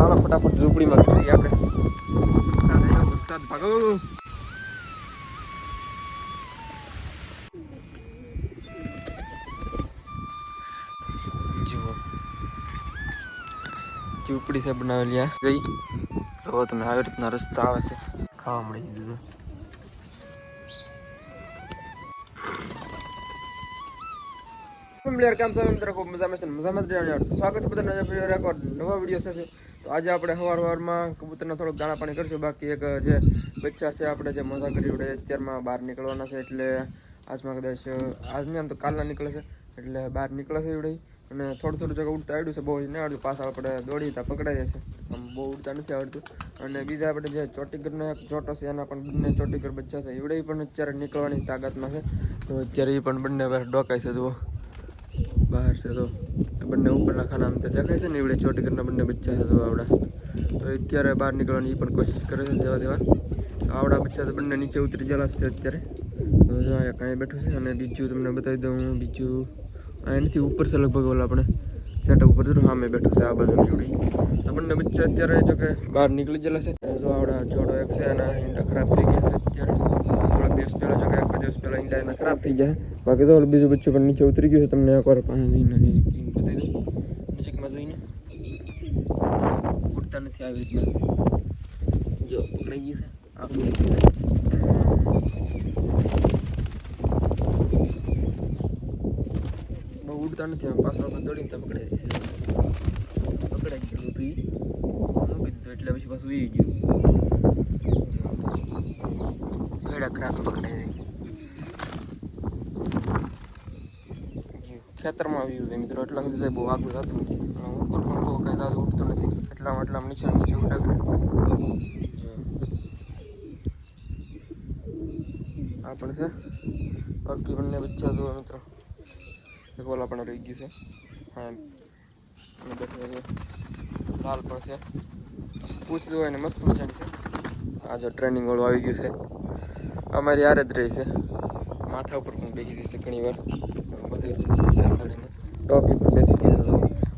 હાલો ફટાફટ ઝૂંપડીમાં કરીએ આપણે. વરસાદ ભાગો. જુઓ ઝૂંપડી છે બનાવેલી આ જઈ જો તમે આવી રીતના રસ્તા આવે છે ખાવા મળી દીધું. કેમ છો મિત્રો? ખૂબ મજામાં છે, મજામાં જ રહેવાનું. સ્વાગત છે બધાને રેકોર્ડ નવા વિડીયો સાથે. તો આજે આપણે સવારમાં કબૂતરના થોડુંક દાણા પાણી કરીશું. બાકી એક જે બચ્ચા છે આપણે જે મજા કરી વડે અત્યારમાં બહાર નીકળવાના છે. એટલે આજમાં કદાચ આજની આમ તો કાલના નીકળે છે એટલે બહાર નીકળે છે એવડે. અને થોડું જગ્યા ઉડતા આવડ્યું છે, બહુ નહીં આવડતું. પાછા આપણે દોડી ત્યાં પકડાઈ જશે, આમ બહુ ઉડતા નથી આવડતું. અને બીજા આપણે જે ચોટીગરનો એક ચોટો છે એના પણ બંને ચોટીગર બચ્ચા છે એવડે પણ અત્યારે નીકળવાની તાકાતમાં છે. તો અત્યારે એ પણ બંને ડોકાય છે જુઓ બહાર છે. તો બંને ઉપરના ખાના આમ તો દેખાય છે ને એવડે ચોટીગરના બંને બચ્ચા છે તો આવડા. તો અત્યારે બહાર નીકળવાની એ પણ કોશિશ કરે છે જેવા આવડા બચ્ચા તો બંને નીચે ઉતરી ગયેલા છે અત્યારે. તો કાંઈ બેઠું છે. અને બીજું તમને બતાવી દઉં, બીજું અહીંથી ઉપર છે લગભગ ઓલા આપણે સેટઅપ ઉપર જો સામે બેઠું છે આ બાજુ એવડી. તો બંને બચ્ચા અત્યારે જો કે બહાર નીકળી ગયેલા છે. જો આવડા જોડો એક છે એના ઈંડા ખરાબ થઈ ગયા છે અત્યારે. થોડાક દિવસ પહેલાં જો કે એક દિવસ પહેલાં ઈંડા એના ખરાબ થઈ ગયા. બાકી તો બીજું બચ્ચું પણ નીચે ઉતરી ગયું છે. તમને એકવાર પાસે જઈને બતાવી દઉં નજીકમાં જઈને. ઉડતા નથી આવી રીતના જો પકડાઈ ગયું છે આપણું. બહુ ઉડતા નથી આમ પાછળ દોડીને તો પકડાઈ જશે. પકડાઈ ગયું હતું મૂકી દીધું એટલે પછી પાછું વી ગયું. ગળા ક્રાક પકડાઈ જાય. ખેતરમાં આવ્યું છે મિત્રો, એટલા સુધી બહુ આગળ જતું નથી. ઉપર પણ બહુ કંઈ જાજુ ઉડતું નથી. એટલામાં નીચે ઉડા કરે. આ પણ છે. બાકી બંને બચ્ચા જુઓ મિત્રો, એક ઓલા પણ રહી ગયું છે. હા અને બેઠા છે. લાલ પણ છે. પૂછ જુઓ એને મસ્ત મજાની છે. આ જો ટ્રેનિંગ વાળું આવી ગયું છે. અમારી યાર જ રહી છે. માથા ઉપર પણ બેસી જશે ઘણી વાર. બધું ટોપી પર બેસી ગઈ છે.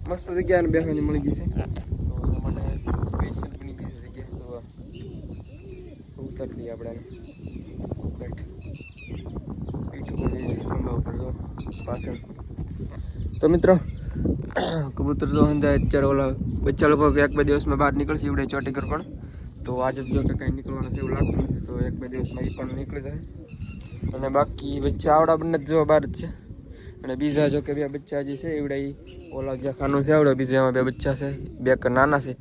મસ્ત જગ્યાને બેસવાની મળી ગઈ છે. તો એના માટે સ્પેશિયલ બની ગઈ છે જગ્યા. તો ઉતારી દઈએ આપણે પાછળ. તો મિત્રો કબૂતર તો અત્યારે ઓલા બચ્ચા લગભગ 1-2 દિવસમાં બહાર નીકળશે એવડે ચોટીગર પણ. તો આજે જો કે કંઈ નીકળવાનું છે એવું લાગતું નથી. તો 1-2 દિવસમાં એ પણ નીકળી જાય. અને બાકી બચ્ચા આવડા બંને જ જો બહાર જ છે. અને બીજા જો કે 2 બચ્ચા જે છે એવડે ઓલા જે ખાનું છે આવડે બીજા એમાં 2 બચ્ચા છે. 2 નાના છે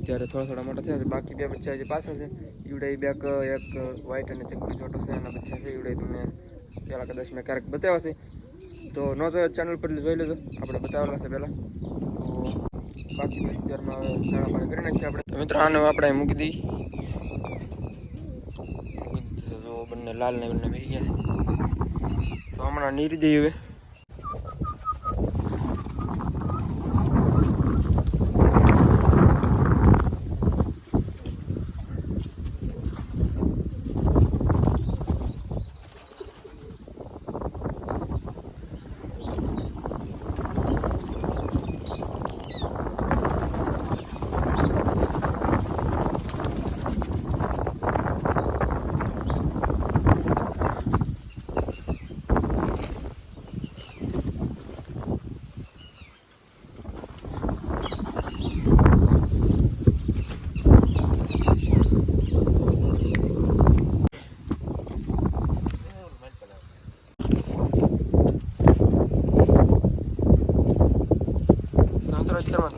ત્યારે થોડા મોટા થયા છે. બાકી 2 બચ્ચા જે પાછળ છે એવડે 2 એક વ્હાઈટ અને ચંકડી છોટો છે એના બચ્ચા છે એવડે. તમને પહેલાં કદાચ મેં ક્યારેક બતાવ્યા છે. તો ન જોયો ચેનલ પર જોઈ લેજો, આપણે બતાવેલા છે પહેલાં. તો બાકી અત્યારમાં દાણા પાણી કરી નાખીએ આપણે. તો મિત્રો આને આપણે મૂકી દઈએ. જો બંને લાલ ને બંને બેસી ગયા છે. તો હમણાં નીરી દઈએ હવે.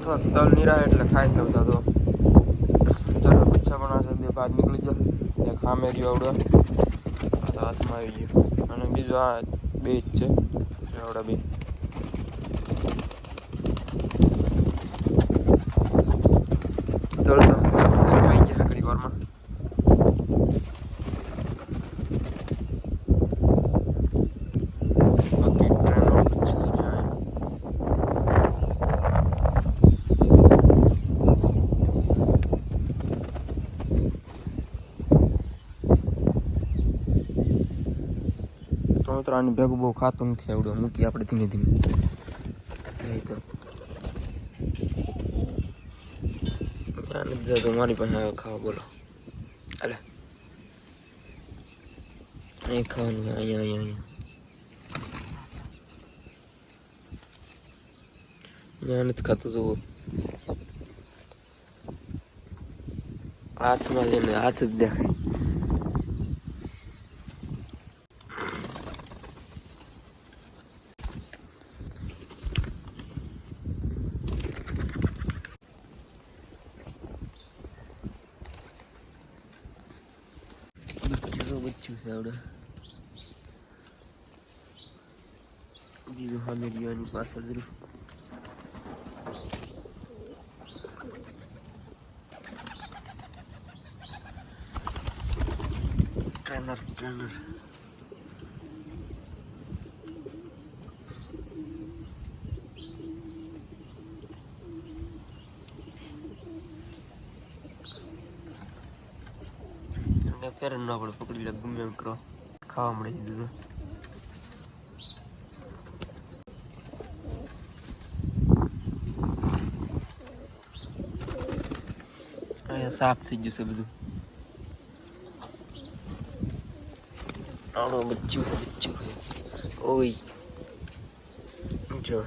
થોડા તલ નીરા એટલે ખાઈ શકતા. તો ચાલો બચ્ચા પણ છે 2 બહાર નીકળી જાય. એક સામે રહ્યો આવડો હાથમાં આવી ગયો. અને બીજો આ 2 જ છે આવડા 2. ખાઈ ગયા ઘણી વારમાં. તો આની ભેગું બહુ ખાતું નથી આવડું. મૂકી આપણે ધીમે ધીમે જતો મારી પાસે ખાવા બોલો અલે અહીં ખાવાનું અહીંયા અહીંયા અહીંયા નથી ખાતું જુઓ હાથમાં લઈને હાથ જ દેખાય બચ્ચું છે આવડે બીજું સામે રિયાની પાછળ જરૂર ટ્રેનર ફેર ન પડે પકડી લે ગમે એમ કરો ખાવા મળે દીધું અહીંયા સાફ થઈ ગયું છે બધું આવડો બચ્ચું છે ઓય જો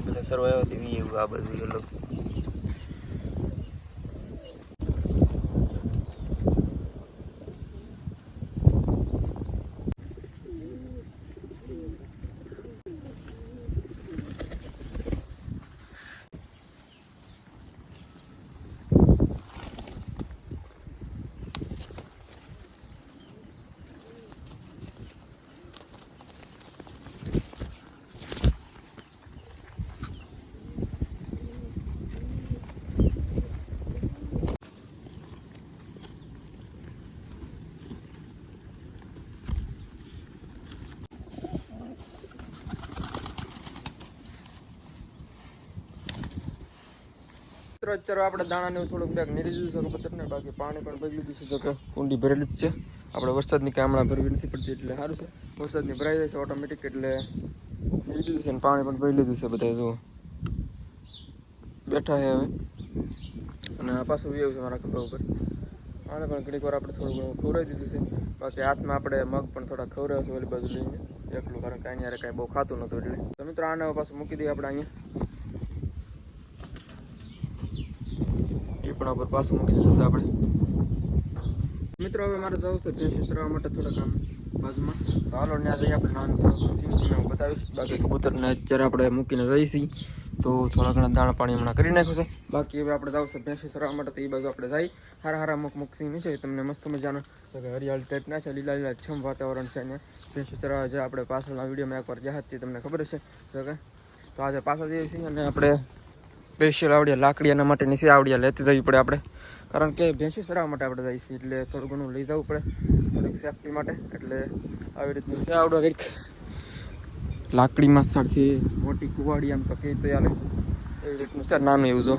બધા સરવાયો તેવી એવું આ બધું અલગ અત્યારે આપણે દાણાને થોડુંક બેગ નીરી દીધું છે કબૂતરને બાકી પાણી પણ ભરી લીધું છે તો કે કુંડી ભરેલી જ છે આપણે વરસાદની કાંઈ હમણાં ભરવી નથી પડતી એટલે સારું છે વરસાદની ભરાઈ જાય છે ઓટોમેટિક એટલે નીરી દીધું છે અને પાણી પણ ભરી લીધું છે બધા જુઓ બેઠા છે હવે અને આ પાછું વ્યવ છે મારા ખભા ઉપર આને પણ ઘડીક વાર આપણે થોડું ઘણું ખવડાવી દીધું છે બાકી હાથમાં આપણે મગ પણ થોડા ખવડાવ્યા છે ઓલી બાજુ લઈને એકલું કારણ કાંઈ યારે કાંઈ બહુ ખાતું નહોતું એટલે તો મિત્રો આને પાછું મૂકી દઈએ આપણે અહીંયા ટીપણા પર પાછું મૂકી દીધું છે આપણે મિત્રો હવે મારે જવું છે ભેંસ ચરાવવા માટે થોડા કામ બાજુમાં તો હાલો ત્યાં જઈએ આપણે નાનું સીન હું બતાવીશ બાકી કબૂતરને અત્યારે આપણે મૂકીને જઈશી તો થોડા ઘણા દાણા પાણી હમણાં કરી નાખ્યું છે બાકી હવે આપણે જવું છે ભેંસ ચરાવવા માટે તો એ બાજુ આપણે જઈ હારા મુક સીન છે તમને મસ્ત મજાનો હરિયાળી ટાઈપના છે લીલા લીલા છમ વાતાવરણ છે અને ભેંસ ચરાવવા જે આપણે પાછળના વિડીયોમાં એકવાર જ્યાં હતી તમને ખબર હશે તો આજે પાછા જઈએ છીએ અને આપણે સ્પેશિયલ આવડિયા લાકડીના માટેની છે આવડિયા લેતી જવી પડે આપણે કારણ કે ભેંસું ચરાવવા માટે આપણે જઈએ છીએ એટલે થોડું ઘણું લઈ જવું પડે થોડીક સેફટી માટે એટલે આવી રીતનું છે આવડો કંઈક લાકડીમાં સાડથી મોટી કુવાડી આમ તો કહી તો યાર એવી રીતનું છે નાનું એવું જો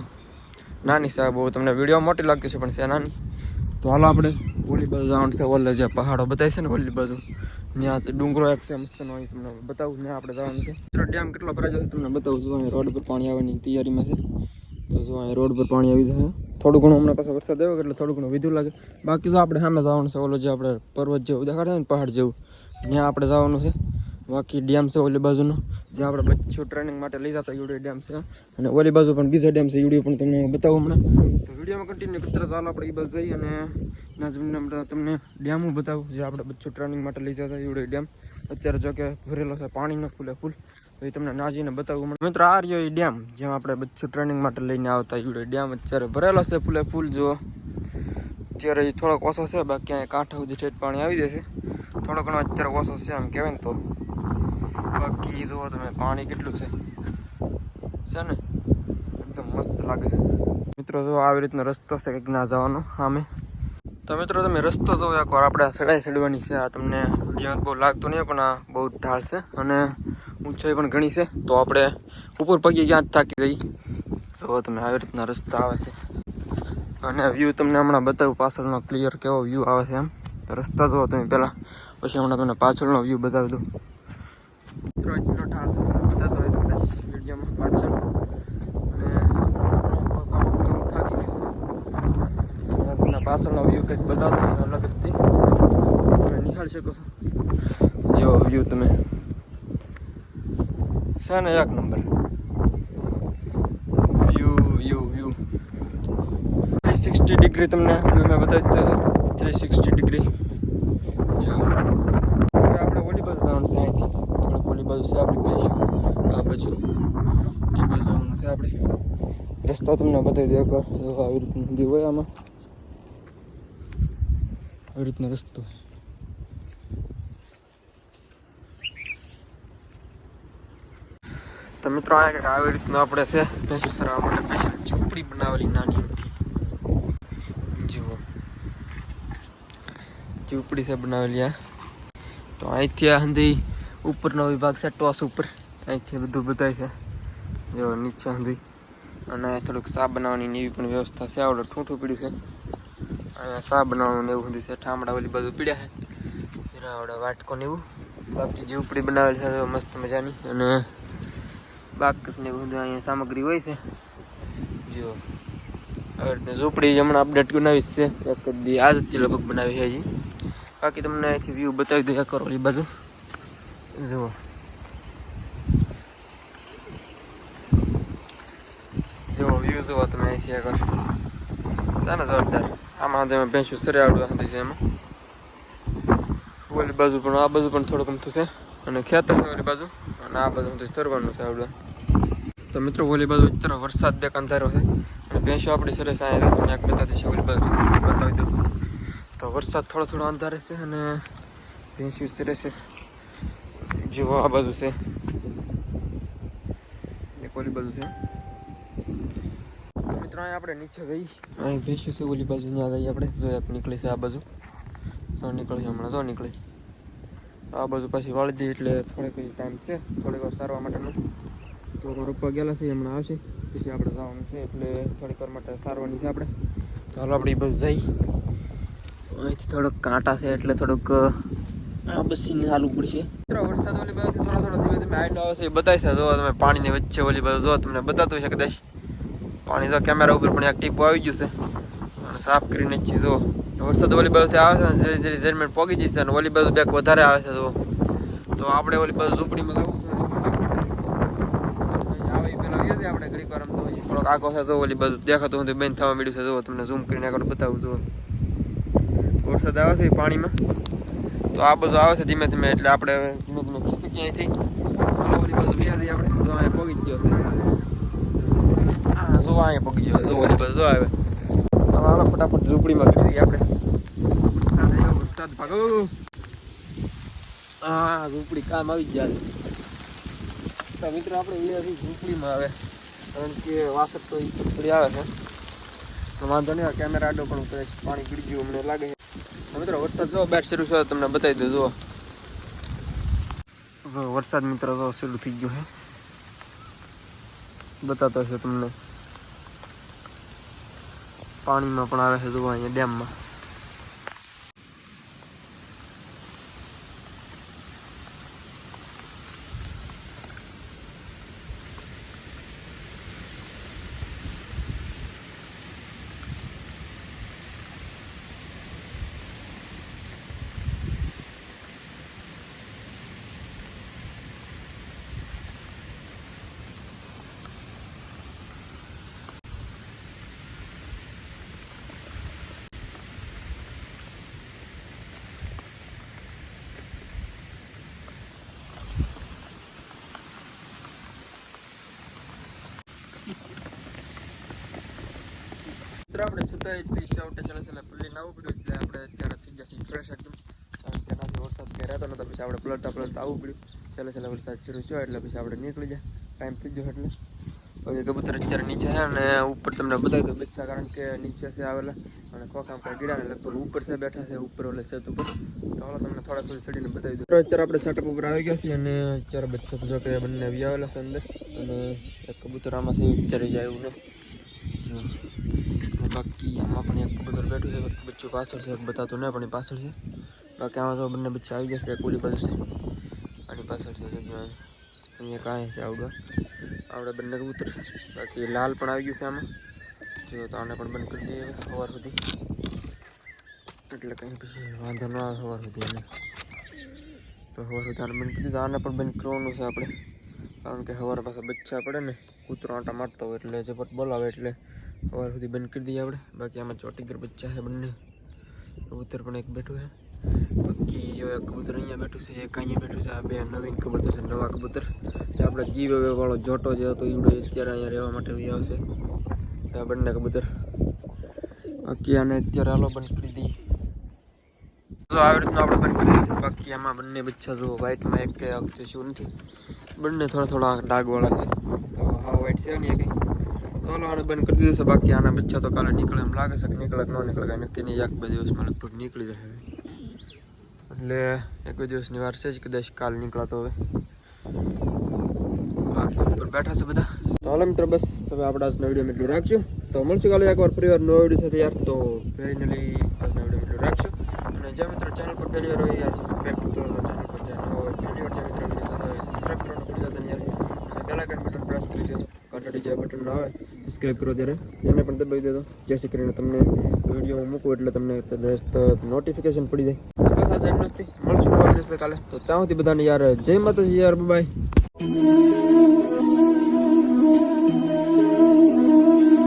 નાની છે બહુ તમને વિડીયો મોટી લાગતી છે પણ છે નાની તો હાલો આપણે ઓલી બાજુ જવાનું છે ઓલે જે પહાડો બતાવી છે ને ઓલી બાજુ ત્યાં ડુંગરો એક છે મસ્તનો અહીં તમને બતાવું ત્યાં આપણે જવાનું છે ડેમ કેટલો ભરાઈ જશે તમને બતાવું છું અહીં રોડ પર પાણી આવવાની તૈયારીમાં છે તો જો અહીં રોડ પર પાણી આવી જશે થોડું ઘણું હમણાં પાછો વરસાદ આવ્યો એટલે થોડું ઘણું વિધું લાગે બાકી જો આપણે સામે જવાનું છે ઓલો જે આપણે પર્વત જેવું દેખાડે ને પહાડ જેવું ત્યાં આપણે જવાનું છે બાકી ડેમ છે ઓલી બાજુનો જ્યાં આપણે બચ્ચું ટ્રેનિંગ માટે લઈ જતા યુડી ડેમ છે અને ઓલી બાજુ પણ બીજો ડેમ છે યુડી પણ તમને બતાવું હમણાં તો વિડીયોમાં કન્ટિન્યુ કરતા ચાલો આપણે એ બાજુ જઈએ અને ના જમીન તમને ડેમ બતાવું જે આપણે બચ્ચું ટ્રેનિંગ માટે લઈ જતા યુડી ડેમ અત્યારે જો કે ભરેલો છે પાણીનો ફૂલે ફૂલ તો એ તમને નાજીને બતાવું મિત્રો આ રહ્યો એ ડેમ જેમાં આપણે બચ્ચું ટ્રેનિંગ માટે લઈને આવતા યુડી ડેમ અત્યારે ભરેલો છે ફૂલે ફૂલ જુઓ અત્યારે એ થોડોક ઓછો છે બાકી અહીંયા કાંઠા સુધી ઠેઠ પાણી આવી જશે થોડો ઘણો અત્યારે ઓછો છે આમ કહેવાય ને તો બાકી જુઓ તમે પાણી કેટલું છે ને એકદમ મસ્ત લાગે મિત્રો જો આવી રીતનો રસ્તો છે કંઈક ના જવાનો સામે તો તો મિત્રો તમે રસ્તો જો એકવાર આપણે ચડવાની છે. આ તમને વિડીયો બહુ લાગતો નહીં પણ આ બહુ ઢાળ છે અને ઊંચાઈ પણ ઘણી છે. તો આપણે ઉપર પગી ક્યાં જ થાકી જઈ. જો તમે આવી રીતના રસ્તા આવે છે અને વ્યૂ તમને હમણાં બતાવું પાછળનો ક્લિયર કેવો વ્યૂ આવે છે. એમ તો રસ્તા જુઓ તમે પહેલાં, પછી હમણાં તમને પાછળનો વ્યૂ બતાવી દઉં. મિત્રો એટલો ઢાળ બતાતો હોય તો કદાચ વિડીયોમાં પાછળ અને થાકી ગયો છે. તમને પાછળનો વ્યૂ કંઈક બતાવતો હોય અલગ જ તમે નિહાળી શકો છો. જેવો વ્યૂ તમે છે ને એક નંબર વ્યૂ 360 ડિગ્રી તમને મેં બતાવી દીધો. 360 ડિગ્રી જો હવે આપણે ઓલી બાજુ જવાનું છે. અહીંથી થોડુંક ઓલી બાજુ છે આપણે કહીશું આ બાજુ એ બાજુ જવાનું છે આપણે. રસ્તા તમને બતાવી દો એકવાર. આવી રીતનું નદી હોય આમાં, આવી રીતનો રસ્તો. તો મિત્રો આ કંઈક આવી રીતનું આપણે છે ભેંસું ચરાવવા માટે સ્પેશિયલ ઝૂંપડી બનાવેલી નાની જુઓ ઝૂંપડી છે બનાવેલી આ. તો અહીંથી આ સુધી ઉપરનો વિભાગ છે ટોસ ઉપર, અહીંથી બધું બતાય છે જો નીચે સુધી. અને થોડુંક સા બનાવવાની એવી પણ વ્યવસ્થા છે. આવડે ઠૂંઠું પીડ્યું છે અહીંયા સા બનાવવાનું એવું બધું છે. ઠામડા ઓલી બધું પીડ્યા છે આવડે વાટકો ને એવું. બાકી ઝૂંપડી બનાવેલી છે મસ્ત મજાની. અને બાકસ ને બધું અહીંયા સામગ્રી હોય છે જો. હવે ઝૂંપડી હમણાં અપડેટ બનાવી છે એક દી આજ જ લગભગ બનાવી છે હજી. બાકી તમને અહીંથી વ્યૂ બતાવી દઉં એકવાર ઓલી બાજુ જુઓ. જેવો વ્યૂ જુઓ તમે અહીંથી એકવાર છે ને જોરદાર. આમાં તમે ભેંસું સરિયાળું હતી છે એમાં. ઓલી બાજુ પણ આ બાજુ પણ થોડુંક અમથું છે અને ખેતર છે ઓલી બાજુ અને આ બાજુ તો સરવાનું છે આવડે. તો મિત્રો ઓલી બાજુ અત્યારે વરસાદ બે અંધારો છે અને ભેંસો આપણી સરસ અહીંયા તમને એક બતાવી દઈશ. ઓલી બાજુ બતાવી દઉં તો વરસાદ થોડો થોડો અંધારે છે અને ભેંસું સરસ છે. જેવો આ બાજુ છે એક ઓલી બાજુ છે. તો મિત્રો અહીંયા આપણે નીચે જઈ અહીં ભેંસું છે ઓલી બાજુ ત્યાં જઈએ આપણે. જો એક નીકળી છે આ બાજુ, શું નીકળી હમણાં જો નીકળી. આ બાજુ પાછી વાળી દઈએ એટલે થોડીક ટાઈમ છે થોડીક વાર સારવા માટેનો. તો રૂપા ગયેલા છે હમણાં આવશે પછી આપણે જવાનું છે એટલે થોડીક વાર માટે સારવાની છે આપણે. તો હાલો આપણે બસ જઈ. અહીંથી થોડોક કાંટા છે એટલે થોડુંક આ બસીને ચાલવું પડશે. વરસાદ ઓલી બાજુ થોડો થોડો ધીમે ધીમે આઈનો આવે છે એ બતાય છે. જો તમે પાણીની વચ્ચે ઓલી બાજુ જો તમને બતાતું હશે કદાચ પાણી. જો કેમેરા ઉપર પણ એક ટીપું આવી ગયું છે અને સાફ કરીને જ છે. જો વરસાદ ઓલી બાજુથી આવે છે ને ધીરે ધીરે જમીન પોગી જશે અને ઓલી બાજુ બેક વધારે આવે છે. તો આપણે ઓલી બાજુ ઝૂંપડીમાં જવું છે. આપણે ઘડીક વાર તો થોડોક આગો છે જો ઓલી બાજુ દેખાતું હું બંધ થવા મળ્યું છે. જો તમને ઝૂમ કરીને આગળ બતાવું. જો વરસાદ આવે છે પાણીમાં તો આ બાજુ આવે છે ધીમે ધીમે એટલે આપણે ધીમે ધીમે ખીસકી અહીંથી ઓલી બાજુ બિહારી આપણે. જો અહીંયા પગી જ ગયો છે. હા જો અહીંયા પગી ગયો છે. જો ઓલી બાજુ જો આવે. હાલો ફટાફટ ઝૂંપડીમાં કરી દઈએ આપણે. વરસાદ ભાગો. હા ઝૂંપડી કામ આવી ગયા છે. તો મિત્રો આપણે અહીંયાથી ઝૂંપડીમાં આવે કારણ કે વાસટ તો થોડી આવે છે તો વાંધો નહીં. કેમેરા આડો પણ પાણી પીડી ગયું મને લાગે છે. મિત્રો વરસાદ જો બેટ શરૂ છે તમને બતાવી દઉં. જુઓ વરસાદ મિત્રો જો શરૂ થઈ ગયો છે બતાતો હશે તમને. પાણીમાં પણ આવે છે જુઓ અહીંયા ડેમમાં. આપણે છતાં એટલી સાવટે ચલે પલ્લી ના આવવું પડ્યું એટલે આપણે અત્યારે થઈ જશે ફ્રેશ એકદમ. કારણ કે એનાથી વરસાદ ક્યાં રહેતો નતો પછી આપણે પલટતા આવવું પડ્યું. છેલ્લે વરસાદ શરૂ થયો એટલે પછી આપણે નીકળી જાય ટાઈમ થઈ ગયો એટલે. બાકી કબૂતર અત્યારે નીચે છે અને ઉપર તમને બતાવી દો બચ્ચા કારણ કે નીચે છે આવેલા અને ખોખામ કાંઈ ગીડાને લગભગ ઉપર છે બેઠા છે ઉપર ઓલે છત ઉપર. તો હાલો તમને થોડાક સુધી ચડીને બતાવી દઉં. અત્યારે આપણે સેટઅપ ઉપર આવી ગયા છીએ અને અત્યારે બચ્ચા તો જો કે બંને આવી આવેલા છે અંદર અને એક કબૂતર આમાંથી અત્યારે જાય એવું ને જો. અને બાકી આમાં પણ એક કબૂતર બેઠું છે, બચ્ચું પાછળ છે, એક બતાતું નહીં પણ એ પાછળ છે. બાકી આમાં તો બંને બચ્ચા આવી ગયા છે, એક ઓલી બાજુ છે આની પાછળ છે. અહીંયા કાંઈ છે આવડે બંને કબૂતર છે. બાકી લાલ પણ આવી ગયું છે આમાં જો. તો આને પણ બંધ કરી દઈએ સવાર સુધી, એટલે કંઈ પછી વાંધો ન આવે સવાર સુધી એને. તો સવાર સુધી આને બંધ કરી દીધું. આને પણ બંધ કરવાનું છે આપણે, કારણ કે સવારે પાછા બચ્ચા પડે ને કૂતરો આંટા મારતો હોય એટલે ઝપટ બોલાવે એટલે સવાર સુધી બંધ કરી દઈએ આપણે. બાકી આમાં ચોટીગર બચ્ચા છે બંને, કબૂતર પણ એક બેઠું છે. બાકી જો એક કબૂતર અહીંયા બેઠું છે, એક અહીંયા બેઠું છે. આ બે નવીન કબૂતર છે, નવા કબૂતર. જે આપણે ગીવ અવે વાળો જોટો જે હતો ઈવડો અત્યારે અહીંયા રહેવા માટે આવશે. આ બંને કબૂતર. બાકી આને અત્યારે હાલો બંધ કરી દઈએ. તો આવી રીતનું આપણે બંધ કરી દઈએ. બાકી આમાં બંને બચ્ચા જો વ્હાઇટમાં એક વખતે શું નથી, બંને થોડા ડાઘવાળા છે. તો હા વ્હાઇટ છે ને કંઈ. ચાલો આને બંધ કરી દીધું છે. બાકી આના બચ્ચા તો કાલે નીકળે એમ લાગે છે કે નીકળે કે ન નીકળે કાંઈ નક્કી નહીં. એક બે દિવસમાં લગભગ નીકળી જશે, એટલે એક બે દિવસની વાર છે જ કદાચ કાલ નીકળાતો હવે. બાકી ઉપર બેઠા છે બધા. તો હાલો મિત્રો બસ હવે આપણે આજના વિડીયો એટલું રાખશું. તો મળશું કાલે એકવાર ફરી વાર નવા વિડીયો સાથે યાર. તો ફાઇનલી આજના વિડીયો એટલું રાખશું. અને જે મિત્રો ચેનલ પર પહેલી વાર હોય યાર સબસ્ક્રાઈબ કરજો. ચેનલ પર જે નવો હોય પહેલી વાર જે મિત્રો વિડીયો જોતા હોય સબસ્ક્રાઈબ કરવાનું ભૂલી જતા નહીં યાર. અને બેલ આઇકન બટન પ્રેસ કરી દેજો, ઘંટડી જે બટન ના આવે સબસ્ક્રાઈબ કરો ત્યારે એને પણ દબાવી દેજો, જેથી કરીને તમને વિડીયો હું મૂકું એટલે તમને નોટિફિકેશન પડી જાય. બસ આ જેમ નથી મળશું નવા વિડીયો કાલે. તો ચાહુંથી બધાને યાર જય માતાજી યાર, બાય.